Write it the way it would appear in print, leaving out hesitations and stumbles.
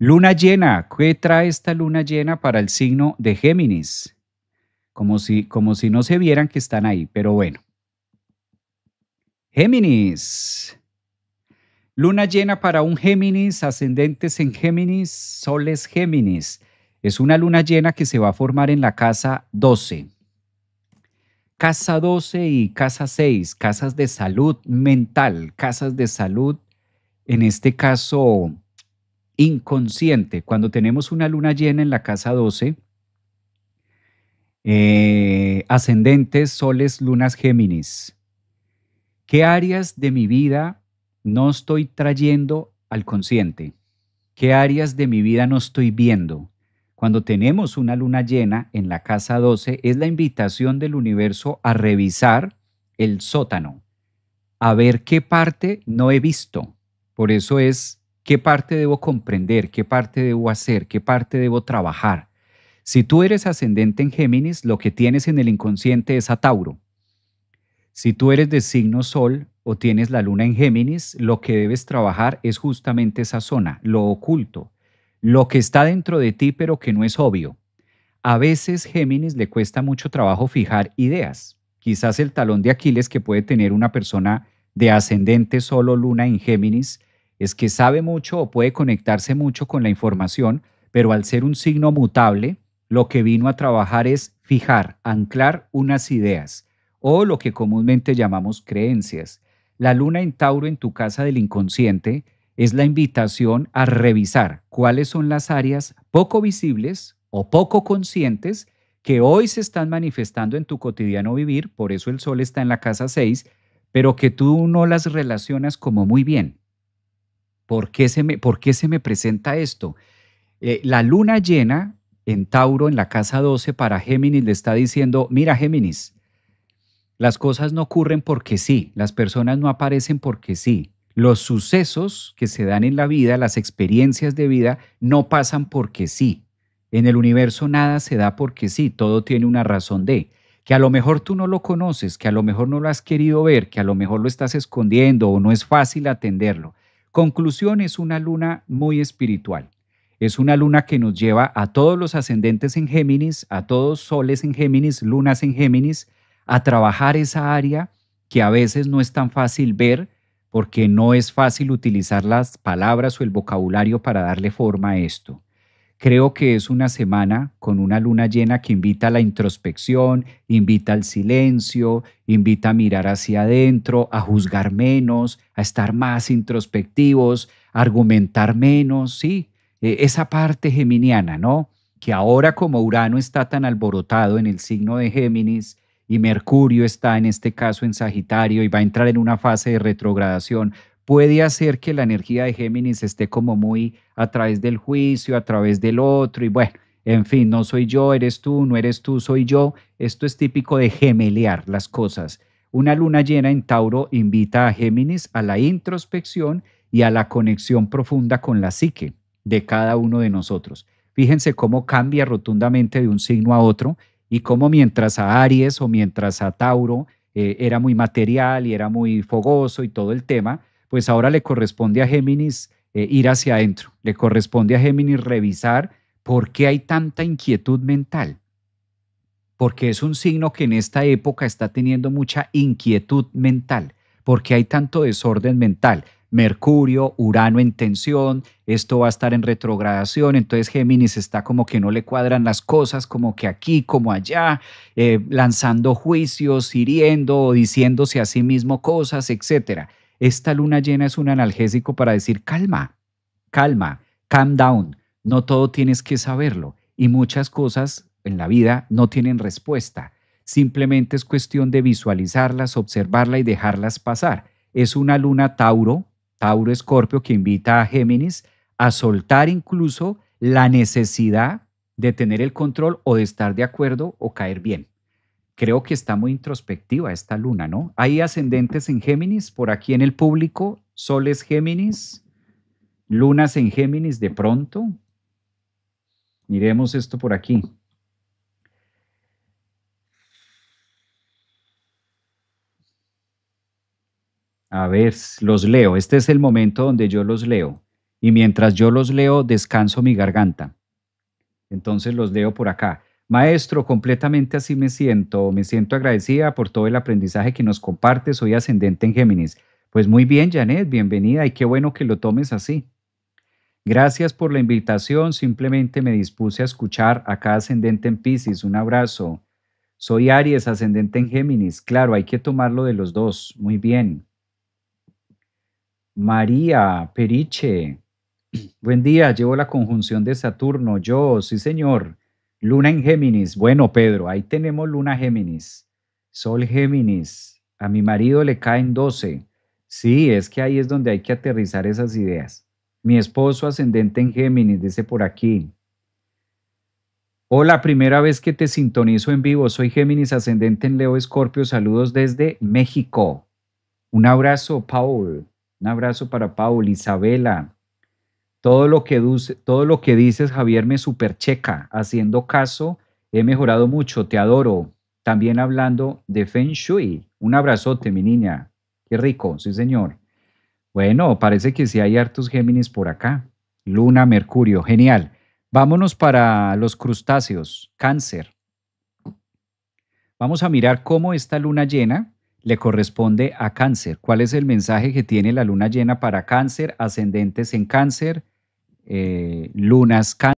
Luna llena, ¿qué trae esta luna llena para el signo de Géminis? Como si no se vieran que están ahí, pero bueno. Géminis. Luna llena para un Géminis, ascendentes en Géminis, soles Géminis. Es una luna llena que se va a formar en la casa 12. Casa 12 y casa 6, casas de salud mental, casas de salud, en este caso inconsciente. Cuando tenemos una luna llena en la casa 12, ascendentes, soles, lunas Géminis. ¿Qué áreas de mi vida no estoy trayendo al consciente? ¿Qué áreas de mi vida no estoy viendo? Cuando tenemos una luna llena en la casa 12, es la invitación del universo a revisar el sótano, a ver qué parte no he visto. Por eso es qué parte debo comprender, qué parte debo hacer, qué parte debo trabajar. Si tú eres ascendente en Géminis, lo que tienes en el inconsciente es a Tauro. Si tú eres de signo Sol o tienes la luna en Géminis, lo que debes trabajar es justamente esa zona, lo oculto, lo que está dentro de ti pero que no es obvio. A veces Géminis le cuesta mucho trabajo fijar ideas. Quizás el talón de Aquiles que puede tener una persona de ascendente Sol o luna en Géminis es que sabe mucho o puede conectarse mucho con la información, pero al ser un signo mutable, lo que vino a trabajar es fijar, anclar unas ideas o lo que comúnmente llamamos creencias. La luna en Tauro en tu casa del inconsciente es la invitación a revisar cuáles son las áreas poco visibles o poco conscientes que hoy se están manifestando en tu cotidiano vivir, por eso el sol está en la casa 6, pero que tú no las relacionas como muy bien. ¿Por qué se me presenta esto? La luna llena en Tauro, en la casa 12 para Géminis, le está diciendo, mira Géminis, las cosas no ocurren porque sí, las personas no aparecen porque sí. Los sucesos que se dan en la vida, las experiencias de vida, no pasan porque sí. En el universo nada se da porque sí, todo tiene una razón de. Que a lo mejor tú no lo conoces, que a lo mejor no lo has querido ver, que a lo mejor lo estás escondiendo o no es fácil atenderlo. Conclusión, es una luna muy espiritual. Es una luna que nos lleva a todos los ascendentes en Géminis, a todos soles en Géminis, lunas en Géminis, a trabajar esa área que a veces no es tan fácil ver porque no es fácil utilizar las palabras o el vocabulario para darle forma a esto. Creo que es una semana con una luna llena que invita a la introspección, invita al silencio, invita a mirar hacia adentro, a juzgar menos, a estar más introspectivos, a argumentar menos, sí, esa parte geminiana, ¿no? Que ahora como Urano está tan alborotado en el signo de Géminis y Mercurio está en este caso en Sagitario y va a entrar en una fase de retrogradación, puede hacer que la energía de Géminis esté como muy a través del juicio, a través del otro, y bueno, en fin, no soy yo, eres tú, no eres tú, soy yo. Esto es típico de gemelear las cosas. Una luna llena en Tauro invita a Géminis a la introspección y a la conexión profunda con la psique de cada uno de nosotros. Fíjense cómo cambia rotundamente de un signo a otro y cómo mientras a Aries o mientras a Tauro era muy material y era muy fogoso y todo el tema, pues ahora le corresponde a Géminis ir hacia adentro, le corresponde a Géminis revisar por qué hay tanta inquietud mental, porque es un signo que en esta época está teniendo mucha inquietud mental, porque hay tanto desorden mental. Mercurio, Urano en tensión, esto va a estar en retrogradación, entonces Géminis está como que no le cuadran las cosas, como que aquí, como allá, lanzando juicios, hiriendo o diciéndose a sí mismo cosas, etcétera. Esta luna llena es un analgésico para decir calma, calma, calm down. No todo tienes que saberlo y muchas cosas en la vida no tienen respuesta. Simplemente es cuestión de visualizarlas, observarlas y dejarlas pasar. Es una luna Tauro, Tauro Escorpio, que invita a Géminis a soltar incluso la necesidad de tener el control o de estar de acuerdo o caer bien. Creo que está muy introspectiva esta luna, ¿no? Hay ascendentes en Géminis por aquí en el público, soles Géminis, lunas en Géminis de pronto. Miremos esto por aquí. A ver, los leo. Este es el momento donde yo los leo. y mientras yo los leo, descanso mi garganta. Entonces los leo por acá. Maestro, completamente así me siento agradecida por todo el aprendizaje que nos comparte, soy ascendente en Géminis. Pues muy bien, Janet, bienvenida y qué bueno que lo tomes así. Gracias por la invitación, simplemente me dispuse a escuchar acá ascendente en Piscis, un abrazo. Soy Aries, ascendente en Géminis, claro, hay que tomarlo de los dos, muy bien. María Periche, buen día, llevo la conjunción de Saturno, yo, sí señor. Luna en Géminis, bueno Pedro, ahí tenemos Luna Géminis, Sol Géminis, a mi marido le caen 12. Sí, es que ahí es donde hay que aterrizar esas ideas. Mi esposo ascendente en Géminis, dice por aquí. Hola, primera vez que te sintonizo en vivo, soy Géminis ascendente en Leo Escorpio, saludos desde México. Un abrazo, Paul, un abrazo para Paul, Isabela. Todo lo que dices, Javier, me supercheca. Haciendo caso, he mejorado mucho, te adoro. También hablando de Feng Shui. Un abrazote, mi niña. Qué rico, sí, señor. Bueno, parece que sí hay hartos Géminis por acá. Luna, Mercurio, genial. Vámonos para los crustáceos, Cáncer. Vamos a mirar cómo esta luna llena le corresponde a Cáncer. ¿Cuál es el mensaje que tiene la luna llena para Cáncer? Ascendentes en Cáncer, lunas Cáncer.